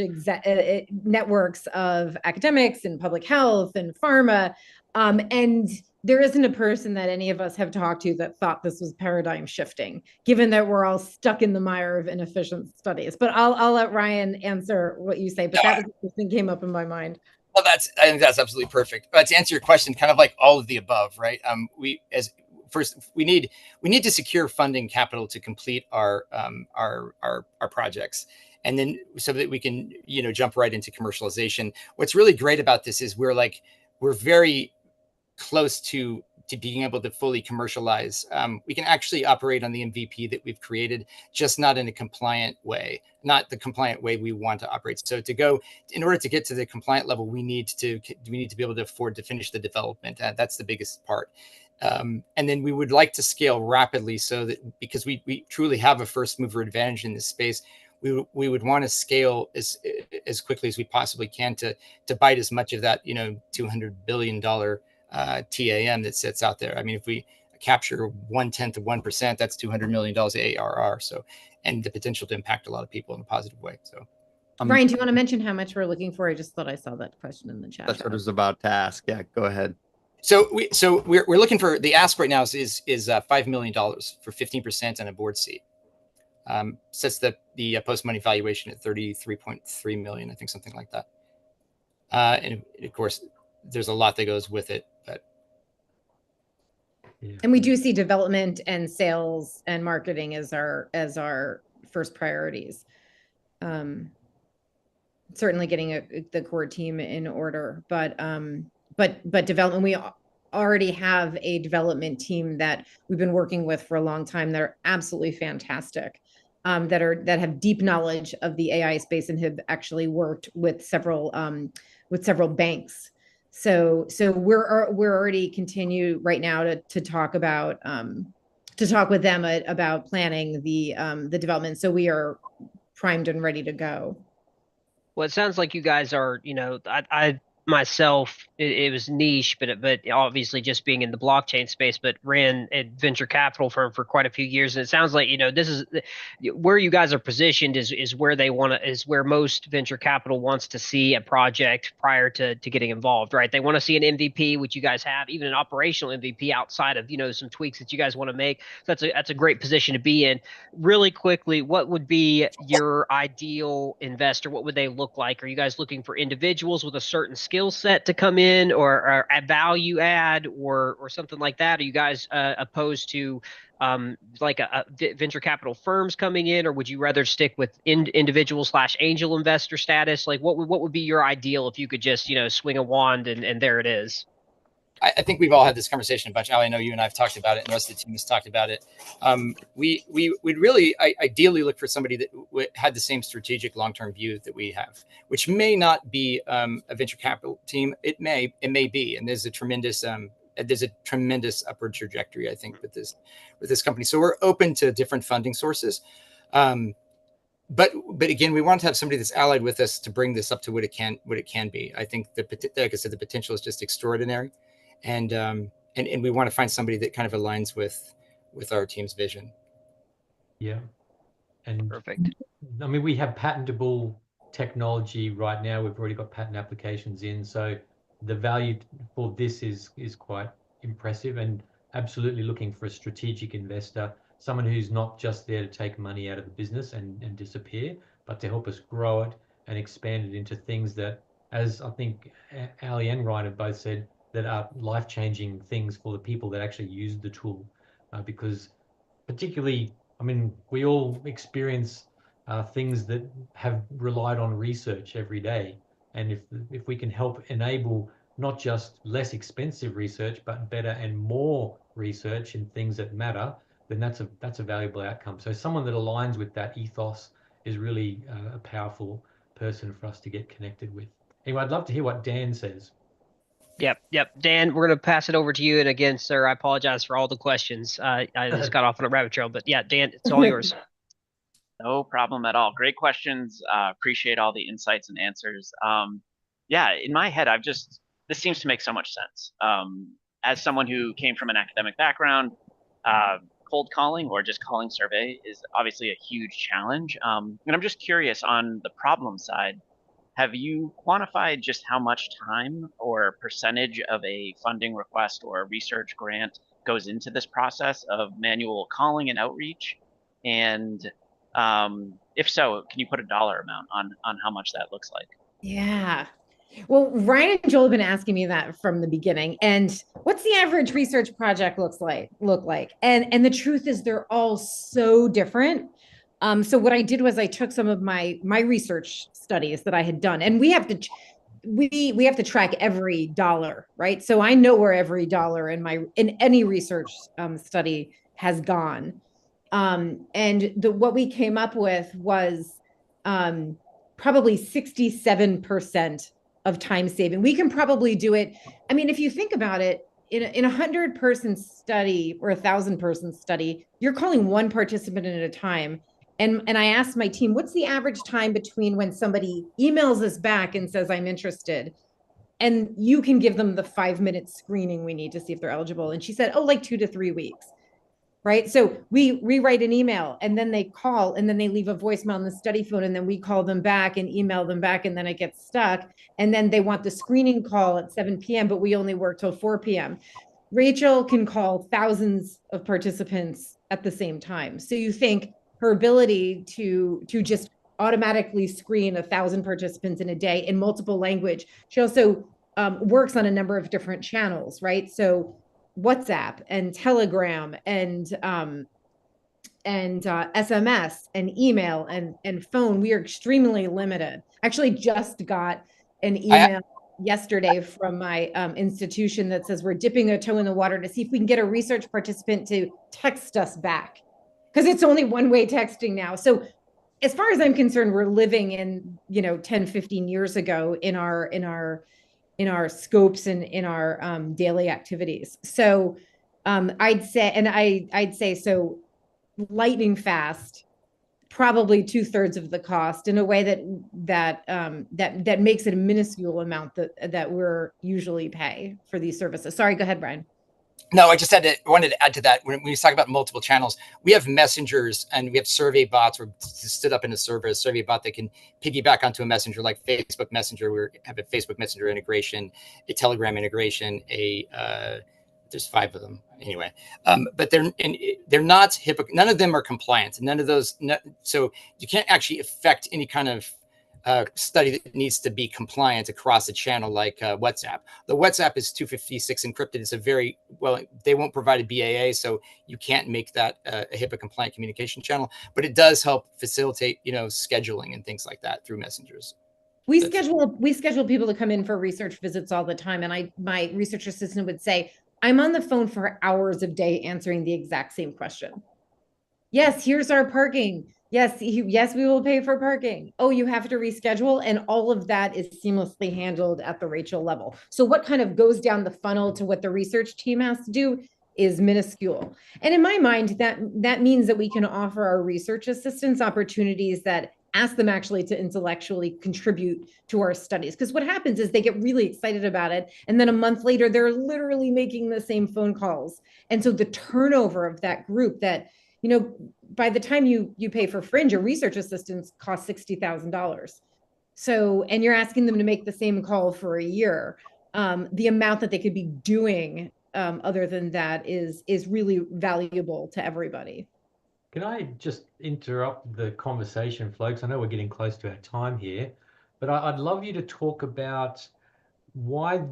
networks of academics and public health and pharma, and there isn't a person that any of us have talked to that thought this was paradigm shifting, given that we're all stuck in the mire of inefficient studies. But I'll let Ryan answer what you say, but that was the thing came up in my mind. Well, I think that's absolutely perfect. But to answer your question, kind of like all of the above, right? We need to secure funding capital to complete our projects, and then so that we can jump right into commercialization. What's really great about this is we're very close to being able to fully commercialize. We can actually operate on the MVP that we've created, just not in a compliant way, not the compliant way we want to operate. So in order to get to the compliant level, we need to be able to afford to finish the development. That's the biggest part. And then we would like to scale rapidly so that, because we truly have a first mover advantage in this space, we would want to scale as quickly as we possibly can to bite as much of that, $200 billion TAM that sits out there. I mean, if we capture 1/10 of 1%, that's $200 million ARR. So, and the potential to impact a lot of people in a positive way. So, Ryan, do you want to mention how much we're looking for? I just thought I saw that question in the chat. That's what I was about to ask. Yeah, go ahead. So we're looking for, the ask right now is $5 million for 15% on a board seat. Sets the post money valuation at 33.3 million, I think, something like that. And of course, there's a lot that goes with it, but. And we do see development and sales and marketing as our first priorities. Certainly getting the core team in order, but development, we already have a development team that we've been working with for a long time. They're absolutely fantastic, that have deep knowledge of the AI space and have actually worked with several banks. So we're already continue right now to talk about to talk with them about planning the development. So we are primed and ready to go. Well, it sounds like you guys are, I myself, it was niche, but obviously just being in the blockchain space, but ran a venture capital firm for quite a few years. And it sounds like, this is where you guys are positioned is where is where most venture capital wants to see a project prior to getting involved, right? They want to see an MVP, which you guys have, even an operational MVP outside of, some tweaks that you guys want to make. So that's a great position to be in. Really quickly, what would be your ideal investor? What would they look like? Are you guys looking for individuals with a certain skill set to come in, or a value add, or something like that? Are you guys opposed to like a venture capital firms coming in, or would you rather stick with individual / angel investor status? Like what would be your ideal if you could just swing a wand and there it is? I think we've all had this conversation a bunch. Ali, I know you and I have talked about it, and the rest of the team has talked about it. We'd really ideally look for somebody that had the same strategic long-term view that we have, which may not be a venture capital team. It may be, and there's a tremendous upward trajectory, I think, with this company. So we're open to different funding sources. But again, we want to have somebody that's allied with us to bring this up to what it can be. I think like I said, the potential is just extraordinary. And we want to find somebody that kind of aligns with our team's vision. Yeah. And perfect. I mean, we have patentable technology right now. We've already got patent applications in. So the value for this is quite impressive. And absolutely looking for a strategic investor, someone who's not just there to take money out of the business and disappear, but to help us grow it and expand it into things that, as I think Ali and Ryan have both said, that are life-changing things for the people that actually use the tool. Because particularly, I mean, we all experience things that have relied on research every day. And if we can help enable not just less expensive research, but better and more research in things that matter, then that's a valuable outcome. So someone that aligns with that ethos is really a powerful person for us to get connected with. Anyway, I'd love to hear what Dan says. Yep. Dan, we're going to pass it over to you. And again, sir, I apologize for all the questions. I just got off on a rabbit trail, but yeah, Dan, it's all yours. No problem at all. Great questions. Appreciate all the insights and answers. Yeah, in my head, this seems to make so much sense. As someone who came from an academic background, cold calling or just calling survey is obviously a huge challenge. And I'm just curious on the problem side, have you quantified just how much time or percentage of a funding request or a research grant goes into this process of manual calling and outreach? And if so, can you put a dollar amount on how much that looks like? Yeah. Well, Ryan and Joel have been asking me that from the beginning. And what's the average research project look like? And the truth is they're all so different. So what I did was I took some of my research studies that I had done, and we have to track every dollar, right? So I know where every dollar in any research study has gone. And what we came up with was probably 67% of time saving. We can probably do it. I mean, if you think about it, in a 100-person study or 1,000-person study, you're calling one participant at a time. And I asked my team, what's the average time between when somebody emails us back and says, I'm interested, and you can give them the 5-minute screening we need to see if they're eligible? And she said, oh, like 2 to 3 weeks. Right. So we rewrite an email and then they call and then they leave a voicemail on the study phone and then we call them back and email them back and then it gets stuck. And then they want the screening call at 7 p.m., but we only work till 4 p.m. Rachel can call thousands of participants at the same time. So you think her ability to just automatically screen 1,000 participants in a day in multiple language. She also works on a number of different channels, right? So WhatsApp and Telegram and SMS and email and phone. We are extremely limited. Actually, just got an email yesterday from my institution that says we're dipping a toe in the water to see if we can get a research participant to text us back, because it's only one-way texting now. So as far as I'm concerned, we're living in 10, 15 years ago in our scopes and in our daily activities. So I'd say so lightning fast, probably 2/3 of the cost, in a way that makes it a minuscule amount that we're usually pay for these services. Sorry, go ahead, Brian. No, I wanted to add to that. When we talk about multiple channels, we have messengers and we have survey bots. We're stood up in a server, a survey bot that can piggyback onto a messenger like Facebook Messenger. We have a Facebook Messenger integration, a Telegram integration, there's 5 of them anyway. But they're not none of them are compliant. None of those. So you can't actually affect any kind of study that needs to be compliant across a channel like WhatsApp. The WhatsApp is 256 encrypted. It's they won't provide a BAA, so you can't make that a HIPAA compliant communication channel, but it does help facilitate, scheduling and things like that through messengers. We schedule people to come in for research visits all the time. And my research assistant would say, I'm on the phone for hours a day answering the exact same question. Yes, here's our parking. Yes, we will pay for parking. Oh, you have to reschedule. And all of that is seamlessly handled at the Rachel level. So what kind of goes down the funnel to what the research team has to do is minuscule. And in my mind, that means that we can offer our research assistants opportunities that ask them actually to intellectually contribute to our studies. Because what happens is they get really excited about it. And then a month later, they're literally making the same phone calls. And so the turnover of that group that, by the time you pay for fringe, your research assistants cost $60,000. So, and you're asking them to make the same call for a year. The amount that they could be doing other than that is really valuable to everybody. Can I just interrupt the conversation, folks? I know we're getting close to our time here, but I'd love you to talk about why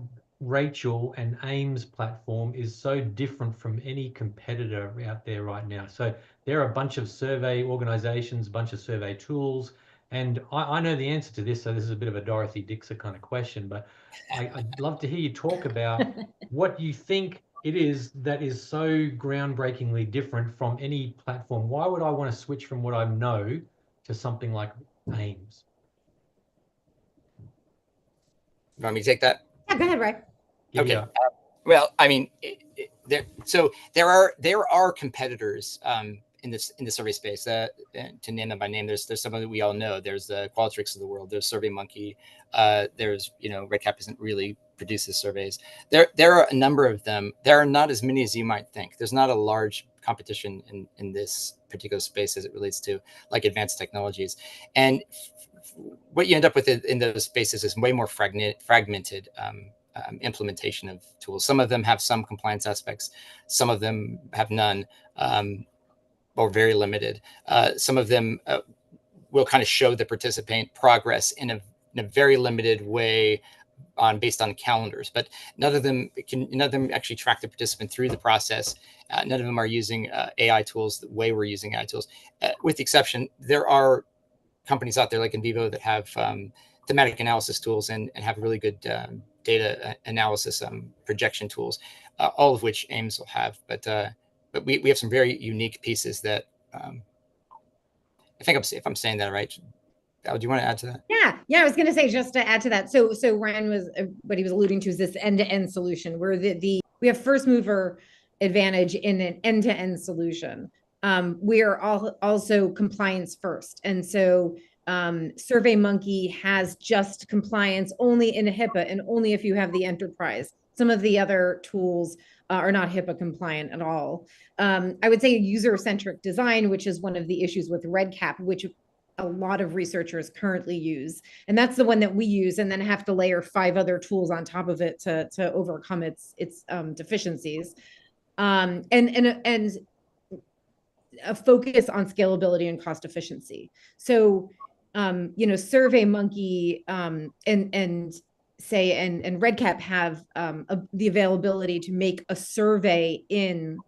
Rachel and AiMS platform is so different from any competitor out there right now. So there are a bunch of survey organizations, a bunch of survey tools, and I know the answer to this, so this is a bit of a Dorothy Dixer kind of question, but I'd love to hear you talk about what you think it is that is so groundbreakingly different from any platform. Why would I want to switch from what I know to something like AiMS? You want me to take that? Yeah, go ahead, Ray. Giddy Okay. up. Well, I mean, there are competitors in the survey space. To name them by name, there's some that we all know. There's the Qualtrics of the world. There's SurveyMonkey. There's Redcap isn't really produces surveys. There are a number of them. There are not as many as you might think. There's not a large competition in this particular space as it relates to like advanced technologies. And what you end up with in those spaces is way more fragmented implementation of tools. Some of them have some compliance aspects. Some of them have none, or very limited. Some of them will kind of show the participant progress in a very limited way based on calendars, but none of them actually track the participant through the process. None of them are using AI tools the way we're using AI tools. With the exception, there are companies out there like Invivo that have thematic analysis tools and have really good data analysis projection tools, all of which AiMS will have. But we have some very unique pieces that if I'm saying that right. Do you want to add to that? Yeah. I was going to say, just to add to that. So Ryan was what he was alluding to is this end-to-end solution where we have first mover advantage in an end-to-end solution. We are also compliance first, and so SurveyMonkey has just compliance only in HIPAA and only if you have the enterprise. Some of the other tools are not HIPAA compliant at all. I would say user-centric design, which is one of the issues with Redcap, which a lot of researchers currently use. And that's the one that we use and then have to layer 5 other tools on top of it to overcome its deficiencies. And a focus on scalability and cost efficiency. So, SurveyMonkey and Redcap have the availability to make a survey in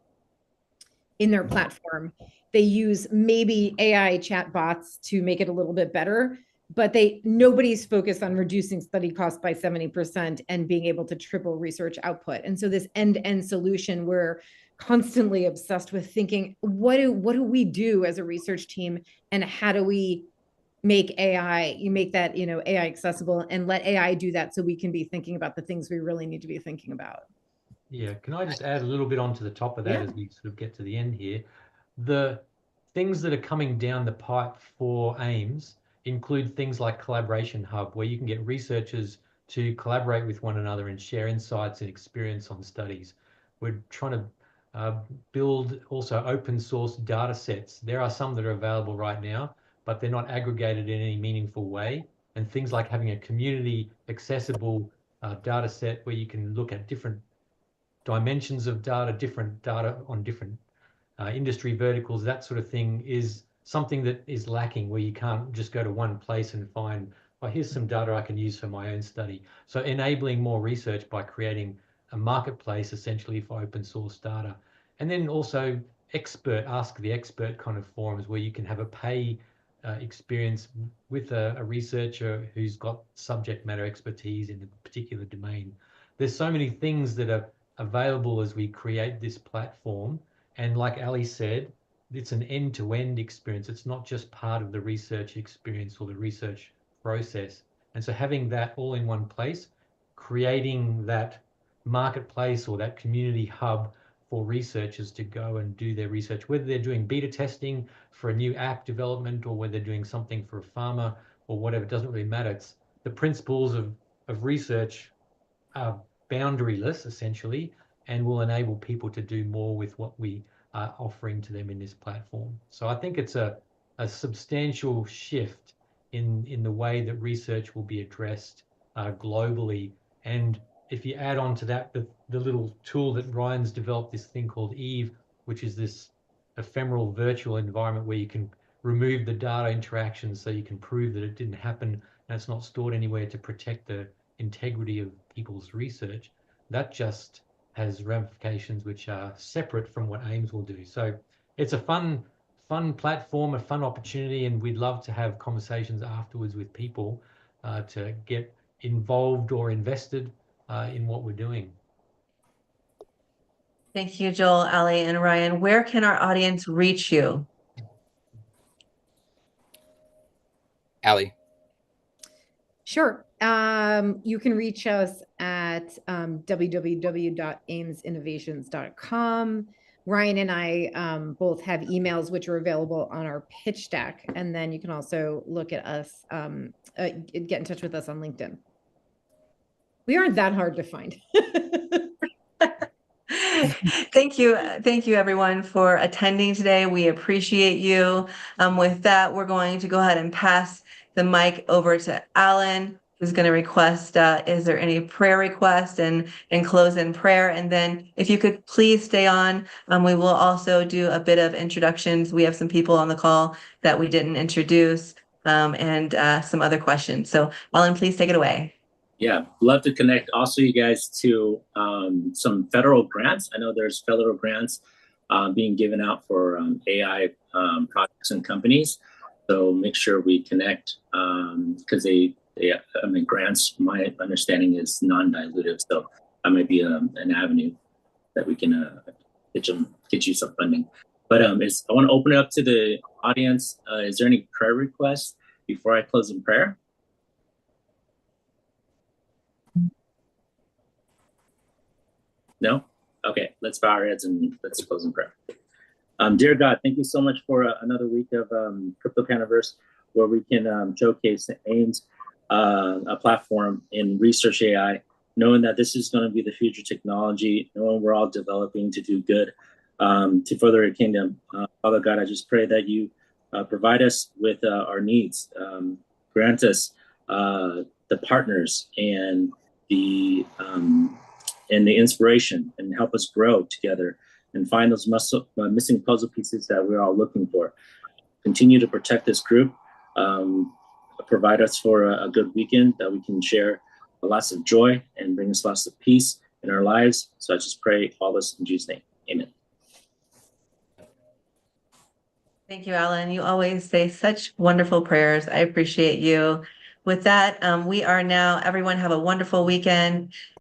their platform. They use maybe AI chatbots to make it a little bit better, but nobody's focused on reducing study costs by 70% and being able to triple research output. And so this end-to-end solution, we're constantly obsessed with thinking, what do we do as a research team, and how do we make AI accessible and let AI do that so we can be thinking about the things we really need to be thinking about. Yeah, can I just add a little bit onto the top of that as we sort of get to the end here? The things that are coming down the pipe for AiMS include things like Collaboration Hub, where you can get researchers to collaborate with one another and share insights and experience on studies. We're trying to build also open source data sets. There are some that are available right now, but they're not aggregated in any meaningful way. And things like having a community accessible data set where you can look at different dimensions of data, different data on different industry verticals, that sort of thing is something that is lacking, where you can't just go to one place and find, oh, here's some data I can use for my own study. So enabling more research by creating a marketplace essentially for open source data. And then also ask the expert kind of forums where you can have a pay experience with a researcher who's got subject matter expertise in a particular domain. There's so many things that are available as we create this platform. And like Ali said, it's an end-to-end experience. It's not just part of the research experience or the research process. And so having that all in one place, creating that marketplace or that community hub for researchers to go and do their research, whether they're doing beta testing for a new app development or whether they're doing something for a farmer or whatever, it doesn't really matter. It's the principles of research are boundaryless essentially, and will enable people to do more with what we are offering to them in this platform. So I think it's a substantial shift in the way that research will be addressed globally, and if you add on to that the little tool that Ryan's developed, this thing called Eve, which is this ephemeral virtual environment where you can remove the data interactions so you can prove that it didn't happen and it's not stored anywhere to protect the integrity of people's research, that just has ramifications which are separate from what AiMS will do. So it's a fun platform, a fun opportunity, and we'd love to have conversations afterwards with people to get involved or invested in what we're doing. Thank you, Joel, Ali, and Ryan. Where can our audience reach you? Ali. Sure. You can reach us at www.aimsinnovations.com. Ryan and I both have emails which are available on our pitch deck. And then you can also look at us, get in touch with us on LinkedIn. We aren't that hard to find. Thank you. Thank you, everyone, for attending today. We appreciate you. With that, we're going to go ahead and pass the mic over to Alan, who's going to request, is there any prayer request, and close in prayer. And then if you could please stay on, we will also do a bit of introductions. We have some people on the call that we didn't introduce, and some other questions. So Alan, please take it away. Yeah, love to connect also you guys to some federal grants. I know there's federal grants being given out for AI projects and companies. So make sure we connect because grants, my understanding is non-dilutive. So that might be an avenue that we can get you some funding. But I want to open it up to the audience. Is there any prayer requests before I close in prayer? No? Okay, let's bow our heads and let's close in prayer. Dear God, thank you so much for another week of Crypto Canaverse, where we can showcase the AiMS, a platform in research AI, knowing that this is going to be the future technology, knowing we're all developing to do good, to further your kingdom. Father God, I just pray that you provide us with our needs, grant us the partners and the inspiration, and help us grow together and find those missing puzzle pieces that we're all looking for. Continue to protect this group, provide us for a good weekend that we can share lots of joy and bring us lots of peace in our lives. So I just pray all this in Jesus' name. Amen. Thank you, Alan. You always say such wonderful prayers. I appreciate you. With that, we are now, everyone have a wonderful weekend.